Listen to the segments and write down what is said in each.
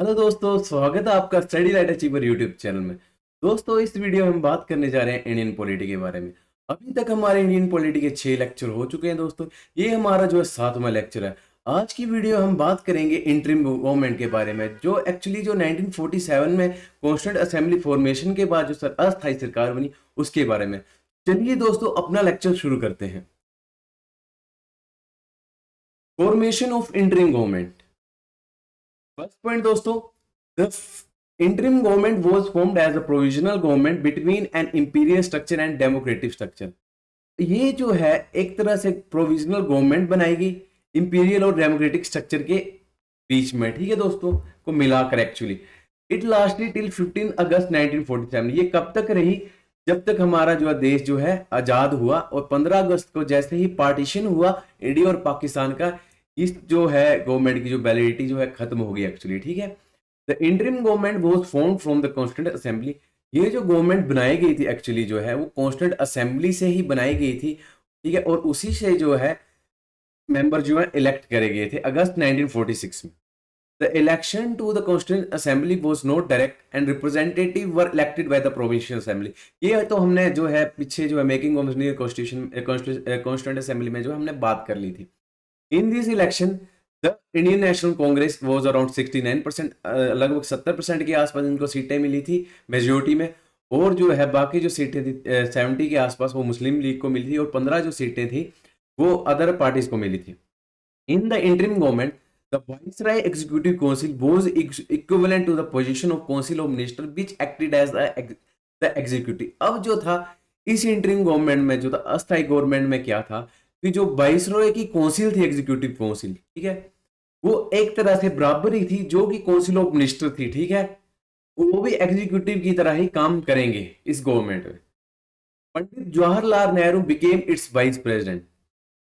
Hello दोस्तों, स्वागत है आपका study light achiever YouTube channel में। दोस्तों, इस वीडियो में हम बात करने जा रहे हैं इंडियन पॉलिटी के बारे में। अभी तक हमारे इंडियन पॉलिटी के 6 लेक्चर हो चुके हैं दोस्तों। ये हमारा जो है 7वां लेक्चर है। आज की वीडियो हम बात करेंगे इंटरिम गवर्नमेंट के बारे में, जो एक्चुअली जो 1947 में कॉन्स्टिट्यूंट असेंबली फॉर्मेशन के बाद जो अस्थायी सरकार बनी, उसके बारे में। चलिए दोस्तों, अपना लेक्चर शुरू करते हैं। Formation of interim government. First point दोस्तों, the interim government was formed as a provisional government between an imperial structure and democratic structure। ये जो है एक तरह से प्रोविजनल गवर्नमेंट बनाएगी इंपीरियल और डेमोक्रेटिक स्ट्रक्चर के बीच में, ठीक है दोस्तों, को मिलाकर। एक्चुअली इट लास्टेड टिल 15 अगस्त 1947। ये कब तक रही? जब तक हमारा जो है देश जो है आजाद हुआ, और 15 अगस्त को जैसे ही पार्टीशन हुआ इंडिया और पाकिस्तान का, इस जो है गवर्नमेंट की जो वैलिडिटी जो है खत्म हो गई एक्चुअली, ठीक है। The interim government was formed from the constituent assembly. ये जो गवर्नमेंट बनाई गई थी एक्चुअली जो है वो कॉन्स्टिट्यूंट असेंबली से ही बनाई गई थी, ठीक है। और उसी से जो है मेंबर जो है इलेक्ट करे गए थे अगस्त 1946 में। The election to the constituent assembly was not direct and representative were elected by the provincial assembly. ये तो हमने जो है पीछे जो है making of Indian constitution constituent assembly में जो हमने बात कर ली थी। In this election the Indian National Congress was around 69%, लगभग 70% के आसपास इनको सीटें मिली थी मेजोरिटी में। और जो है बाकी जो सीटें थी 70 के आसपास वो मुस्लिम लीग को मिली थी, और 15 जो सीटें थी वो अदर पार्टीज को मिली थी। In the interim government the viceroy executive council was equivalent to the position of council of minister which acted as the executive. अब जो था इस इंटरिम गवर्नमेंट में, जो था अस्थायी गवर्नमेंट में, क्या था कि जो वाइसरॉय की काउंसिल थी, एग्जीक्यूटिव काउंसिल, ठीक है, वो एक तरह से बराबर ही थी जो कि काउंसिल ऑफ मिनिस्टर थी, ठीक है। वो भी एग्जीक्यूटिव की तरह ही काम करेंगे इस गवर्नमेंट में। Pandit Jawaharlal Nehru became its vice president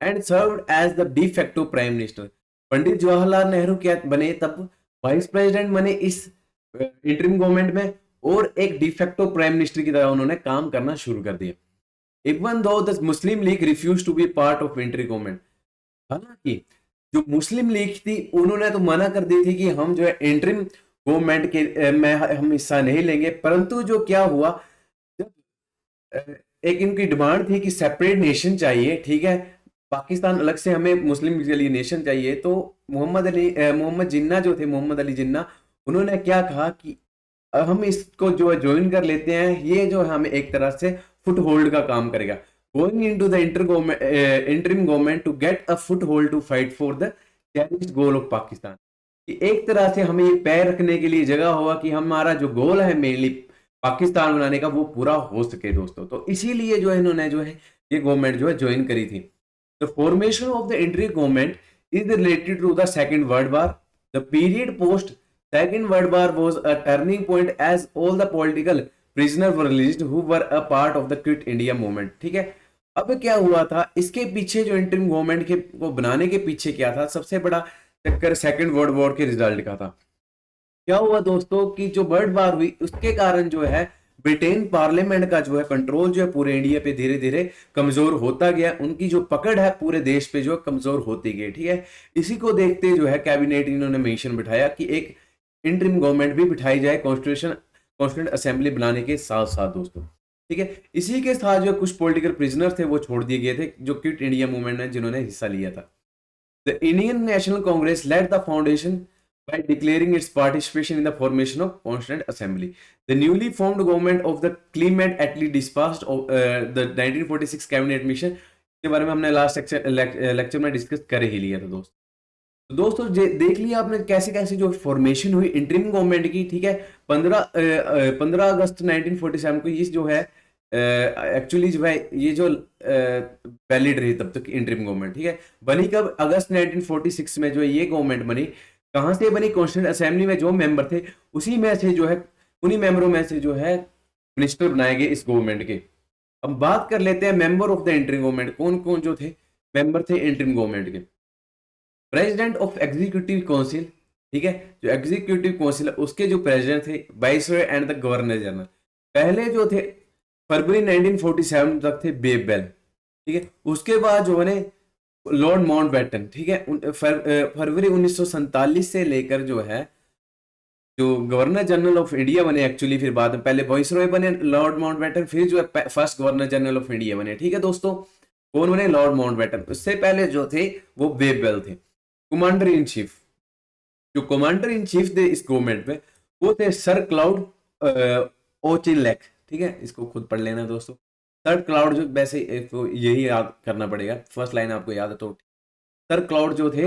and served as the de facto prime minister. Pandit Jawaharlal Nehru क्या बने तब? वाइस प्रेसिडेंट बने इस इंटरिम गवर्नमेंट में, और एक डिफेक्टो प्राइम मिनिस्टर की तरह उन्होंने काम करना शुरू कर दिया। Even though the Muslim League refuse to be part of interim government. हालांकि जो मुस्लिम लीग थी उन्होंने तो मना कर दी थी कि हम जो है इंटरिम गवर्नमेंट के में हम हिस्सा नहीं लेंगे। परंतु जो क्या हुआ, जब एक इनकी डिमांड थी कि सेपरेट नेशन चाहिए, ठीक है, पाकिस्तान अलग से, हमें मुस्लिम के लिए नेशन चाहिए, तो मोहम्मद जिन्ना जो थे, मोहम्मद अली जिन्ना, उन्होंने क्या कहा कि हम इसको जो है ज्वाइन कर लेते हैं, ये जो है हमें एक तरह से फुट होल्ड का काम करेगा। Going into the interim government to get a foot hold to fight for the cherished goal of Pakistan. एक तरह से हमें ये पैर रखने के लिए जगह होगा कि हमारा जो गोल है मेनली पाकिस्तान बनाने का, वो पूरा हो सके दोस्तों। तो इसीलिए जो है इन्होंने जो है ये गवर्नमेंट जो है ज्वाइन करी थी। The formation of the interim government is related to the Second World War. The period post Second World War was a turning point as all the political prisoners were released who were a part of the Quit India movement, ठीक है। अब क्या हुआ था इसके पीछे, जो interim government के को बनाने के पीछे क्या था, सबसे बड़ा चक्कर सेकेंड वर्ल्ड वॉर के रिजल्ट का था। क्या हुआ दोस्तों कि जो वर्ल्ड वार हुई उसके कारण जो है ब्रिटेन पार्लियामेंट का जो है कंट्रोल जो है पूरे इंडिया पे धीरे धीरे कमजोर होता गया। उनकी जो पकड़ है पूरे देश पे जो है कमजोर होती गई, ठीक है। इसी को देखते जो है कैबिनेट इन्होंने मिशन बिठाया कि एक इंटरिम गवर्नमेंट भी बिठाई जाए कॉन्स्टिट्यूंट असेंबली बनाने के साथ साथ दोस्तों, ठीक है। इसी के साथ जो कुछ पॉलिटिकल प्रिजनर थे वो छोड़ दिए गए थे, जो क्विट इंडिया मूवमेंट में जिन्होंने हिस्सा लिया था। The Indian National Congress led the foundation by declaring its participation in the formation of Constituent Assembly. The newly formed government of the Clement Attlee dispatched the 1946 cabinet mission के बारे में हमने last lecture में discuss कर ही लिया था दोस्त। तो दोस्तों देख लिया आपने कैसे कैसे जो फॉर्मेशन हुई इंटरिम गवर्नमेंट की, ठीक है। 15 अगस्त 1947 को ये जो है एक्चुअली जो है ये जो वैलिड रही तब तक इंटरिम गवर्नमेंट, ठीक है। बनी कब? अगस्त 1946 में जो है ये गवर्नमेंट बनी। कहां से बनी? कॉन्स्टिट्यूंट असेंबली में जो मेंबर थे उसी में से जो है, उन्हीं मेंबरों में से जो है मिनिस्टर बनाए गए इस गवर्नमेंट के। अब बात कर लेते हैं member of the interim government, कौन कौन जो थे मेंबर थे इंटरिम गवर्नमेंट के। प्रेसिडेंट ऑफ एग्जीक्यूटिव काउंसिल, ठीक है, जो एग्जीक्यूटिव काउंसिल उसके जो प्रेसिडेंट थे viceroy and the governor general. पहले जो थे फरवरी 1947 तक थे बेबेल, ठीक है। उसके बाद जो बने लॉर्ड माउंटबेटन, ठीक है। फरवरी 1947 से लेकर जो है जो गवर्नर जनरल ऑफ इंडिया बने एक्चुअली, फिर बाद में पहले वाइसरॉय बने लॉर्ड माउंटबेटन, फिर जो है first governor general of India बने। ठीक है दोस्तों, कौन बने? Lord Mountbatten. उससे पहले जो थे वो बेबवेल थे। कमांडर इन चीफ, जो कमांडर इन चीफ थे इस गवर्नमेंट में, वो थे सर क्लाउड ओचिनलैक। ठीक है, इसको खुद पढ़ लेना दोस्तों। सर क्लाउड, जो वैसे तो यही याद करना पड़ेगा, फर्स्ट लाइन आपको याद है तो। सर क्लाउड जो थे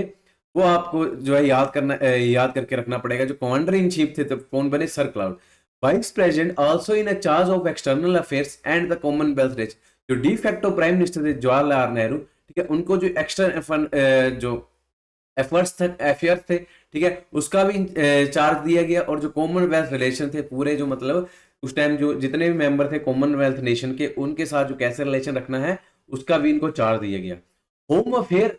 वो आपको जो है याद करके रखना पड़ेगा। जो कमांडर इन चीफ थे तो कौन बने? Sir cloud. Vice president also in charge of external affairs and the Commonwealth rich, जो डी फैक्टो प्राइम मिनिस्टर थे जवाहरलाल नेहरू। ठीक है, उनको जो एक्सटर्नल जो अफेयर्स थे, ठीक है, उसका भी चार्ज दिया गया। और जो कॉमनवेल्थ रिलेशन थे पूरे, जो मतलब उस टाइम जो जितने भी मेंबर थे कॉमनवेल्थ नेशन के, उनके साथ जो कैसे रिलेशन रखना है उसका भी इनको चार्ज दिया गया। होम अफेयर,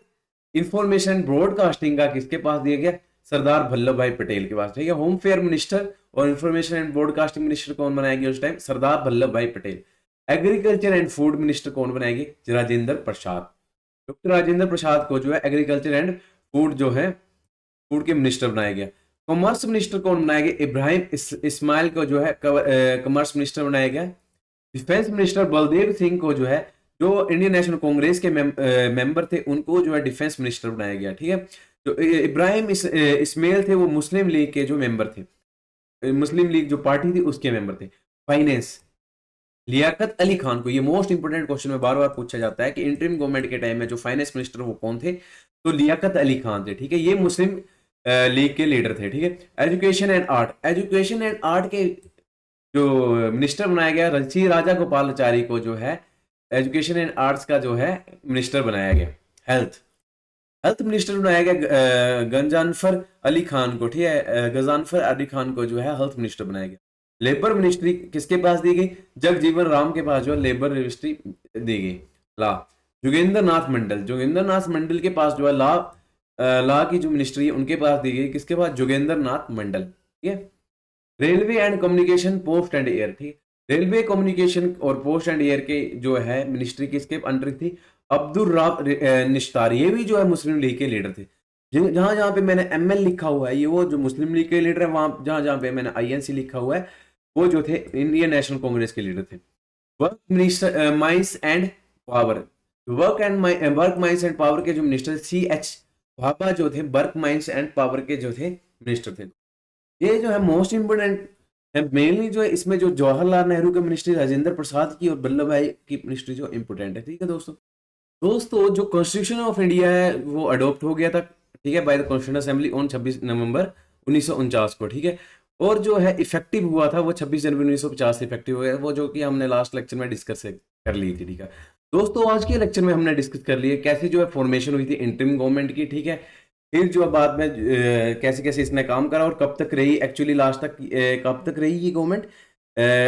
इंफॉर्मेशन ब्रॉडकास्टिंग का किसके पास दिया गया? सरदार वल्लभ भाई पटेल के पास। ठीक है, होम अफेयर मिनिस्टर और इंफॉर्मेशन एंड ब्रॉडकास्टिंग मिनिस्टर कौन बनाया गया उस टाइम? सरदार वल्लभ भाई Patel. Agriculture and food minister कौन बनाएगी? राजेंद्र प्रसाद। डॉक्टर राजेंद्र प्रसाद को जो है एग्रीकल्चर एंड फूड जो है फूड के मिनिस्टर बनाया गया। कॉमर्स मिनिस्टर कौन बनाया गया? इब्राहिम इस्माइल को जो है कॉमर्स मिनिस्टर बनाया गया। डिफेंस मिनिस्टर बलदेव सिंह को जो है, जो इंडियन नेशनल कांग्रेस के मेंबर थे, उनको जो है डिफेंस मिनिस्टर बनाया गया। ठीक है, जो इब्राहिम इस्माइल थे वो मुस्लिम लीग के जो मेंबर थे, मुस्लिम लीग जो पार्टी थी उसके मेंबर थे। फाइनेंस, लियाकत अली खान को, ये मोस्ट इंपोर्टेंट क्वेश्चन में बार बार पूछा जाता है कि इंटरिम गवर्नमेंट के टाइम में जो फाइनेंस मिनिस्टर वो कौन थे? तो लियाकत अली खान थे। ठीक है, ये मुस्लिम लीग के लीडर थे। ठीक है, education and art, education and art के जो मिनिस्टर बनाया गया, रणजी राजा गोपालाचारी को जो है एजुकेशन एंड आर्ट्स का जो है मिनिस्टर बनाया गया। हेल्थ मिनिस्टर बनाया गया गंजानफर अली खान को। ठीक है, गजानफर अली खान को जो है हेल्थ मिनिस्टर बनाया गया। लेबर मिनिस्ट्री किसके पास दी गई? जगजीवन राम के पास जो है लेबर मिनिस्ट्री दी गई। ला, जोगेंद्र नाथ मंडल के पास जो है ला की जो मिनिस्ट्री है उनके पास दी गई। किसके पास? जोगेंद्र नाथ मंडल। ठीक है, railway and communication, post and air. ठीक, रेलवे कम्युनिकेशन और पोस्ट एंड एयर के जो है मिनिस्ट्री किसके अंडर थी? अब्दुल राब निश्तार। ये भी जो है मुस्लिम लीग के लीडर थे। जहां जहां पे मैंने एमएल लिखा हुआ है, ये वो जो मुस्लिम लीग के लीडर है, वहां जहां जहां पे मैंने आईएनसी लिखा हुआ है वो जो थे इंडियन नेशनल कांग्रेस के लीडर थे। Work minister mines and power, work mines and power के जो मिनिस्टर CH भाभा जो थे, वर्क माइंस एंड पावर के जो थे मिनिस्टर थे। ये जो है मोस्ट इंपोर्टेंट है। मेनली जो है इसमें जो जवाहरलाल नेहरू की मिनिस्ट्री, राजेंद्र प्रसाद की और वल्लभ भाई की मिनिस्ट्री जो इंपोर्टेंट है। ठीक है दोस्तों जो कॉन्स्टिट्यूशन ऑफ इंडिया है वो अडॉप्ट हो गया था, ठीक है, by the constitution assembly on 26 नवंबर 1949 को। ठीक है, और जो है इफेक्टिव हुआ था वो 26 जनवरी 1950 से इफेक्टिव हो गया, वो जो कि हमने लास्ट लेक्चर में डिस्कस कर ली थी। ठीक है दोस्तों, आज के लेक्चर में हमने डिस्कस कर लिया कैसे जो है फॉर्मेशन हुई थी इंटरिम गवर्नमेंट की। ठीक है, फिर जो बाद में कैसे कैसे इसने काम करा और कब तक रही, एक्चुअली लास्ट तक कब तक रही ये गवर्नमेंट?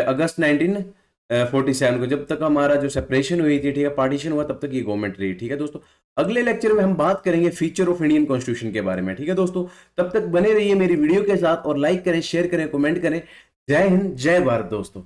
अगस्त 1947 को, जब तक हमारा जो सेपरेशन हुई थी, ठीक है, पार्टीशन हुआ, तब तक ये गवर्नमेंट रही। ठीक है दोस्तों, अगले लेक्चर में हम बात करेंगे फीचर ऑफ इंडियन कॉन्स्टिट्यूशन के बारे में। ठीक है दोस्तों, तब तक बने रहिए मेरी वीडियो के साथ और लाइक करें, शेयर करें, कमेंट करें। जय हिंद, जय भारत दोस्तों।